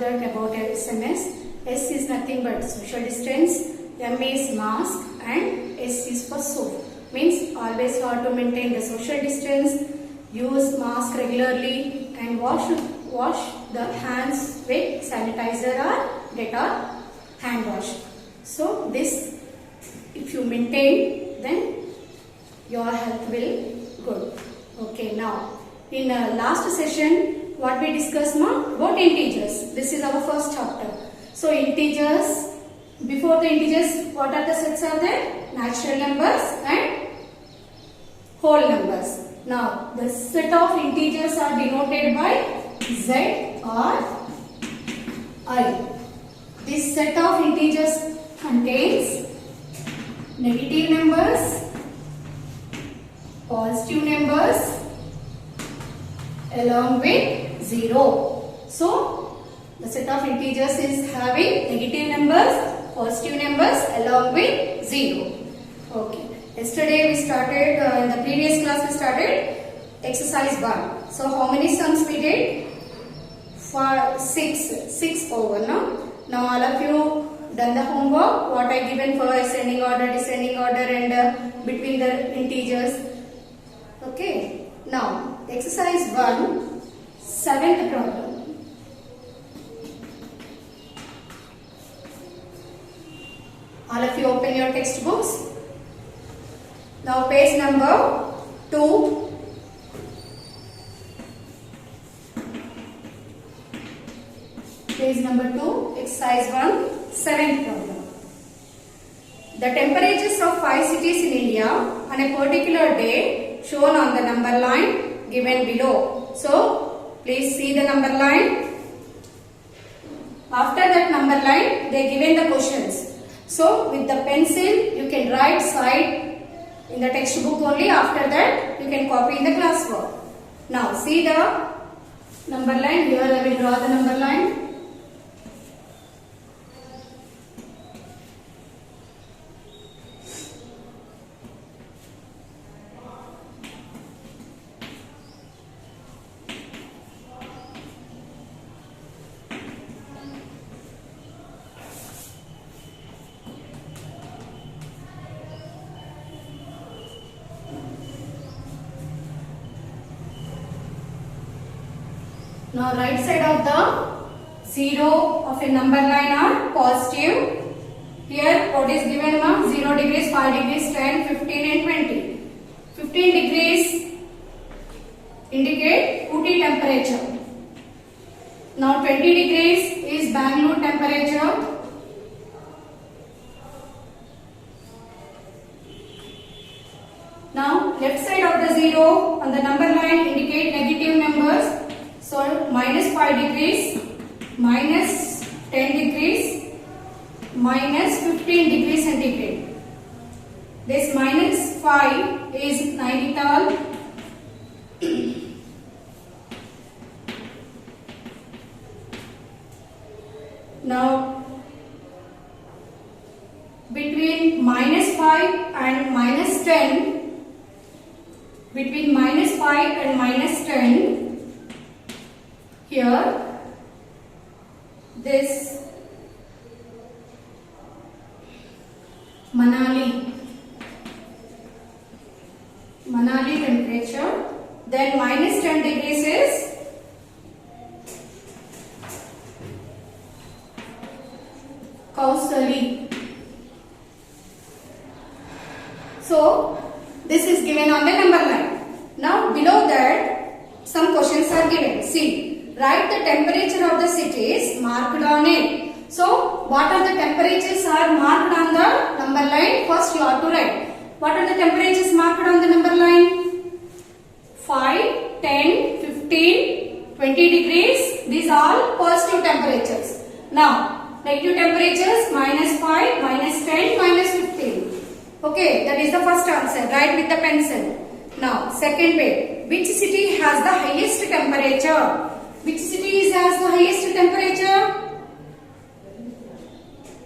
that about SMS. S is nothing but social distance, M is mask, and S is for soap. Means always have to maintain the social distance, use mask regularly, and wash the hands with sanitizer or Dettol hand wash. So this, if you maintain, then your health will good. Okay, now in last session what we discussed about integers. This is our first chapter. So integers, before the integers, what are the sets are there? Natural numbers and whole numbers. Now the set of integers are denoted by Z or I. This set of integers contains negative numbers, positive numbers along with 0. So the set of integers is having negative numbers, positive numbers along with 0. Okay. Yesterday we started, in the previous class we started exercise 1. So how many sums we did? For 6 over now. Now all of you done the homework, what I given for ascending order, descending order and between the integers. Okay. Now exercise 1, 7th problem. All of you open your textbooks. Now page number 2. Page number 2, exercise 1, 7th problem. The temperatures of 5 cities in India on a particular day shown on the number line given below. So please see the number line. After that number line, they given the questions. So with the pencil you can write side in the textbook only. After that you can copy in the classwork. Now see the number line. Here I will draw the number line. Now right side of the 0 of a number line are positive. Here what is given? 0 degrees, 5 degrees, 10, 15 and 20. 15 degrees indicate Ooty temperature. Now 20 degrees is Bangalore temperature. Now left side of the 0 on the number line indicate negative numbers. So minus 5 degrees, minus 10 degrees, minus 15 degrees centigrade. This minus 5 is Nainital. Now between minus 5 and minus 10, between minus 5 and minus 10, here this Manali temperature, then minus 10 degrees is Kausali. So this is given on the number line. Now below that some questions are given. See. Write the temperature of the cities marked on it. So, what are the temperatures are marked on the number line? First you have to write. What are the temperatures marked on the number line? 5, 10, 15, 20 degrees. These are all positive temperatures. Now, negative temperatures minus 5, minus 10, minus 15. Okay, that is the first answer. Write with the pencil. Now, second way. Which city has the highest temperature? Which city has the highest temperature?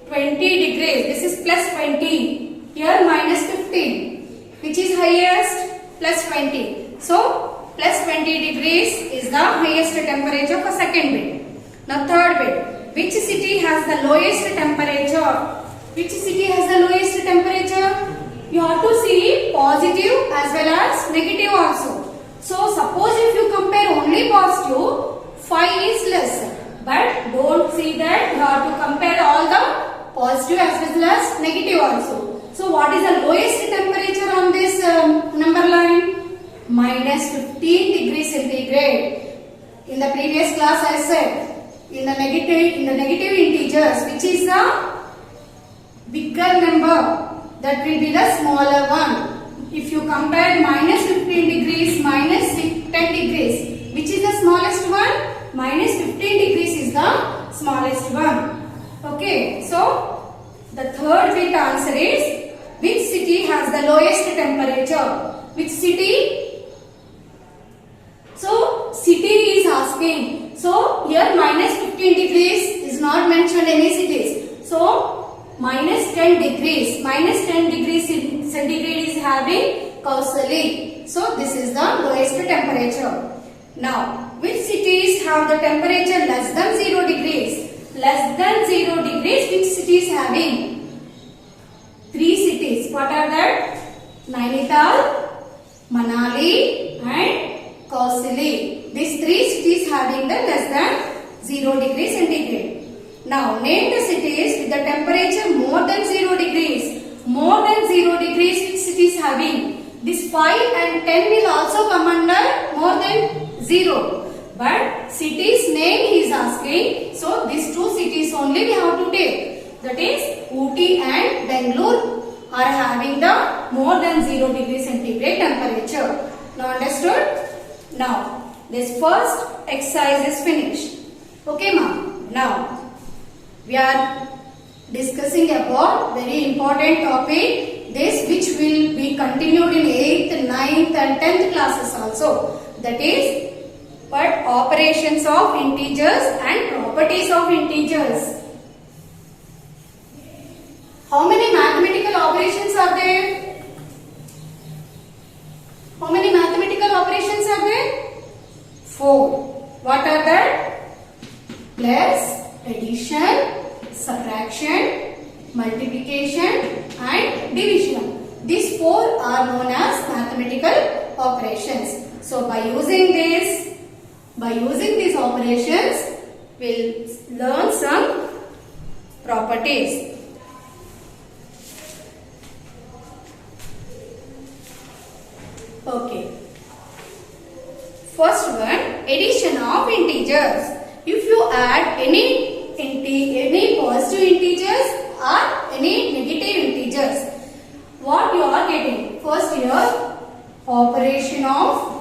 20 degrees. This is plus 20. Here minus 15. Which is highest? Plus 20. So plus 20 degrees is the highest temperature for second bit. Now third bit. Which city has the lowest temperature? Which city has the lowest temperature? You have to see positive as well as negative also. So suppose if you compare only positive, 5 is less. But don't see that, you have to compare all the positive as well as negative also. So what is the lowest temperature on this number line? Minus 15 degrees centigrade. In the previous class I said, in the negative integers, which is the bigger number, that will be the smaller one. If you compare minus 15 degrees, minus 10 degrees, which is the smallest one? Minus 15 degrees is the smallest one. Okay, so the third bit answer is, which city has the lowest temperature? Which city? So city is asking. So here minus 15 degrees is not mentioned any cities. So minus 10 degrees. Minus 10 degrees centigrade is having Kausali. So this is the lowest temperature. Now, which cities have the temperature less than 0 degrees? Less than 0 degrees, which cities having? 3 cities. What are that? Nainital, Manali and Kausali. These 3 cities having the less than 0 degrees centigrade. Now, name the cities with the temperature more than 0 degrees. More than 0 degrees, which cities having? This 5 and 10 will also come under more than 0. But city's name he is asking. So, these 2 cities only we have to take. That is, Ooty and Bangalore are having the more than 0 degrees centigrade temperature. Now, understood? Now, this first exercise is finished. Okay, ma'am. Now, we are discussing about very important topic, this which will be continued in 8th, 9th and 10th classes also. That is, but operations of integers and properties of integers. How many mathematical operations are there? How many mathematical operations are there? 4. What are that? Plus, addition, subtraction, multiplication and division. These 4 are known as mathematical operations. So by using these operations, we'll learn some properties. Okay. First one, addition of integers. If you add any positive integers or any negative integers, what you are getting? First here, operation of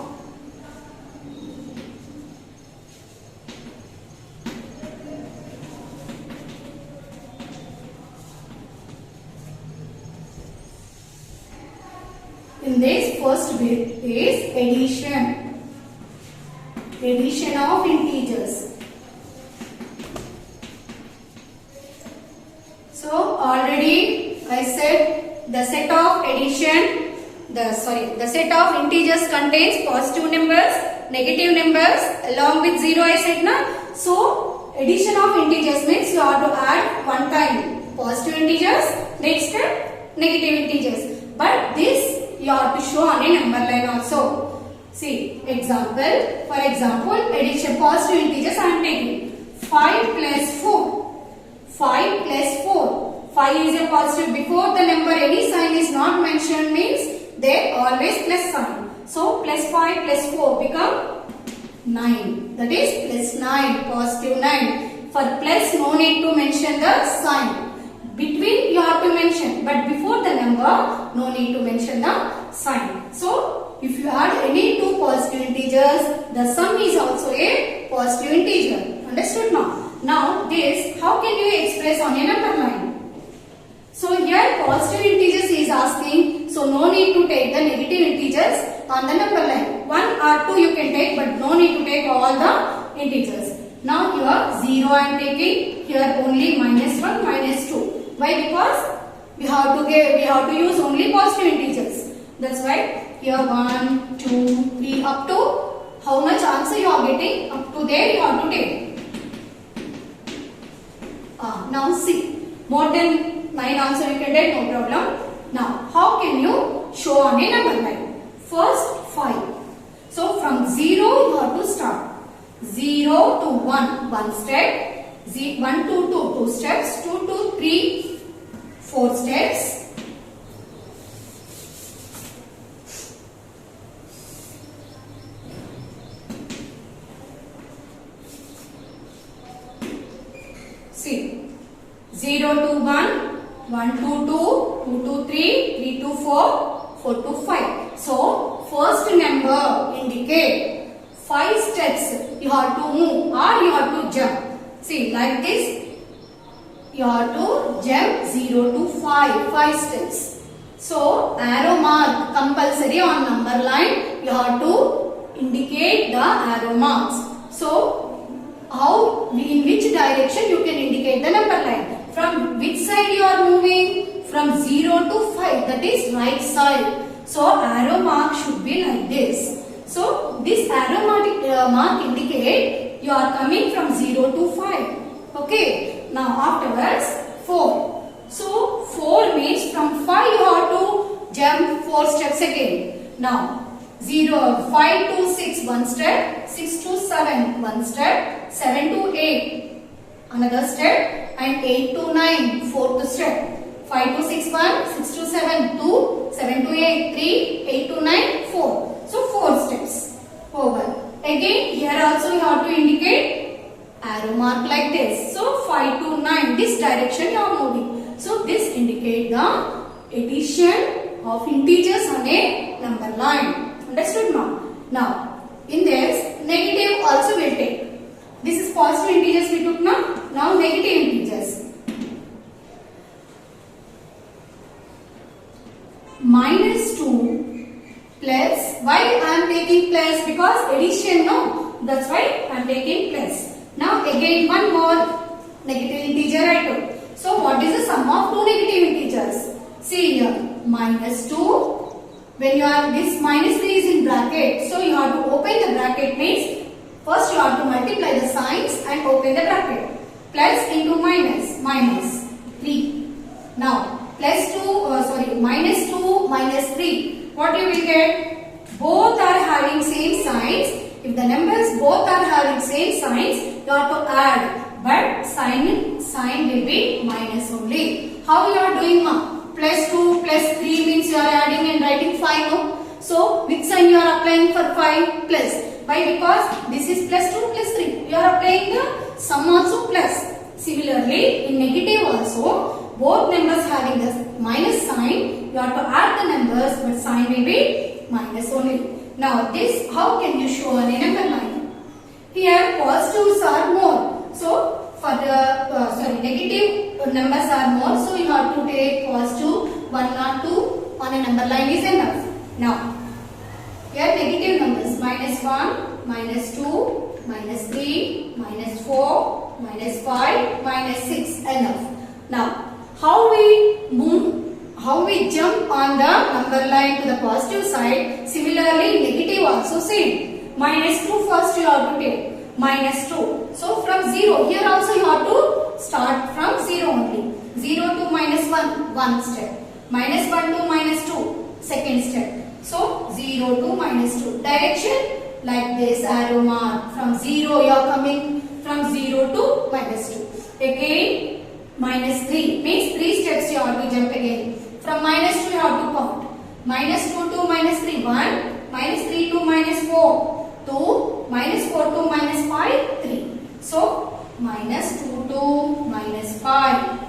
in this first bit is addition. Addition of integers. So already I said the set of addition, the set of integers contains positive numbers, negative numbers along with 0 I said na. So addition of integers means you have to add one time positive integers, next time negative integers. But this you have to show on a number line also. See, example, for example, addition positive integers I am taking 5 plus 4. 5 plus 4. 5 is a positive. Before the number any sign is not mentioned means they always plus sign. So plus 5 plus 4 become 9. That is plus 9, positive 9. For plus no need to mention the sign. Between you have to mention, but before the number no need to mention the sign. So if you add any 2 positive integers, the sum is also a positive integer. Understood now? Now this, how can you express on a number line? So here positive integers is asking, so no need to take the negative integers on the number line. 1 or 2 you can take, but no need to take all the integers. Now here 0 I am taking, here only minus 1, minus 2. Why? Because we have to use only positive integers. That's why here 1, 2, 3 up to how much answer you are getting, up to there you have to take. Now see, more than 9 also you can get, no problem. Now, how can you show on a number line? First, 5. So, from 0 you have to start. 0 to 1, 1 step. 1 to 2, 2 steps. 2 to 3, 4 steps. See, 0 to 1, 1 to 2, 2 to 3, 3 to 4, 4 to 5. So, first number indicate 5 steps you have to move or you have to jump. See, like this, you have to jump 0 to 5 steps. So, arrow mark compulsory on number line, you have to indicate the arrow marks. So, in which direction you can indicate the number line? From which side you are moving? From 0 to 5, that is right side. So, arrow mark should be like this. So, this arrow mark indicate you are coming from 0 to 5. Okay. Now, afterwards, 4. So, 4 means from 5 you have to jump 4 steps again. Now, 5 to 6, 1 step. 6 to 7, 1 step. 7 to 8, another step. And 8 to 9, 4th step. 5 to 6, 1. 6 to 7, 2. 7 to 8, 3. 8 to 9, 4. So, 4 steps. Over. Again, here also you have to indicate arrow mark like this. So, 5 to 9, this direction you are moving. So, this indicate the addition of integers on a number line. Understood now? Now, in this, negative also will take. This is positive integers we took now. Now, negative integers. Minus 2 plus. Why I am taking plus? Because addition, no? That's why I am taking plus. Now, again one more negative integer I took. So, what is the sum of two negative integers? See here, minus 2. When you are, this minus 3 is in bracket. So, you have to open the bracket means, first you have to multiply the signs and open the bracket. Plus into minus, minus 3. Now, minus 2, minus 3. What you will get? Both are having same signs. If the numbers both are having same signs, you have to add. But sign will be minus only. How you are doing now? Plus 2 plus 3 means you are adding and writing 5. No? So, which sign you are applying for 5? Plus. Why? Because this is plus 2 plus 3. You are applying the sum also plus. Similarly, in negative also, both numbers having the minus sign, you have to add the numbers, but sign will be minus only. Now, this, how can you show on a number line? Here, positives are more. So, for the, negative numbers are more. So, you have to take positive 1 or 2 on a number line is enough. Now, here negative numbers, minus 1, minus 2, minus 3, minus 4, minus 5, minus 6, enough. Now, how we jump on the number line to the positive side, similarly negative also same. Minus 2 first you have to take, minus 2. So, from 0, here also you have to start from 0 only. 0 to minus 1, 1 step. Minus 1 to minus 2, second step. So, 0 to minus 2. Direction like this, arrow mark. From 0 you are coming from 0 to minus 2. Again, minus 3 means 3 steps you have to jump again. From minus 2 you have to count. Minus 2 to minus 3, 1. Minus 3 to minus 4, 2. Minus 4 to minus 5, 3. So, minus 2 to minus 5.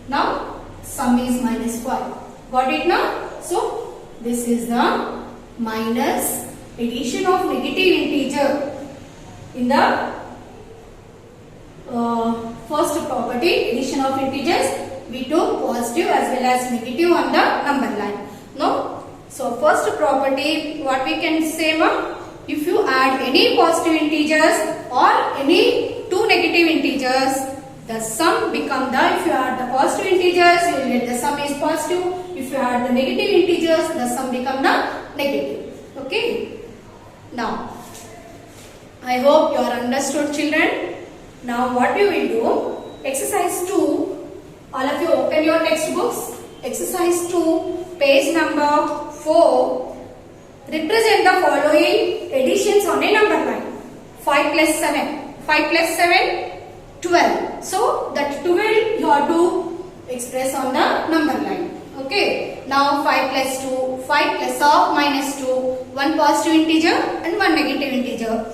Now, sum is minus 5. Got it now? So, this is the minus addition of negative integer in the first property, addition of integers. We took positive as well as negative on the number line. No? So, first property, what we can say, if you add any positive integers or any two negative integers, the sum become the, if you add the positive integers, you will get the sum is positive. If you add the negative integers, the sum become the negative. Okay. Now, I hope you are understood, children. Now, what you will do, Exercise 2. All of you open your textbooks. Exercise 2, page number 4. Represent the following additions on a number line. 5 plus 7. 5 plus 7, 12. So that 12 you have to express on the number line. Okay. Now 5 plus 2, 5 plus of minus 2, 1 positive integer and 1 negative integer.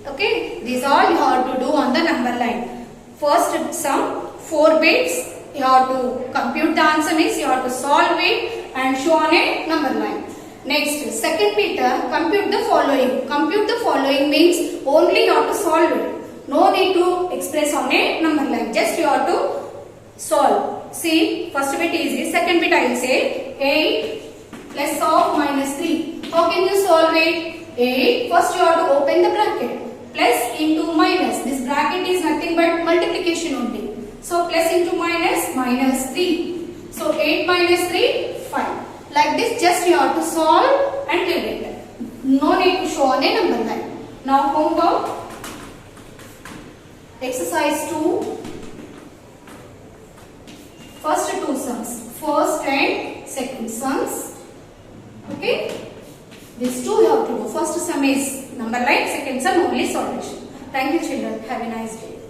Okay. These all you have to do on the number line. First sum 4 bits. You have to compute the answer, means you have to solve it and show on a number line. Next, second meter, compute the following. Compute the following means only you have to solve it. No need to express on a number line. Just you have to solve. See, first bit easy. Second bit I will say 8 plus of minus 3. How can you solve it? 8. First you have to open the bracket. Plus into minus. This bracket is nothing but multiplication only. So plus into minus, minus 3. So 8 minus 3, 5. Like this, just you have to solve and leave it. No need to show on a number line. Now homework. Exercise 2. First two sums. First and second sums. Okay. These two you have to do. First sum is number line, second sum only solution. Thank you children. Have a nice day.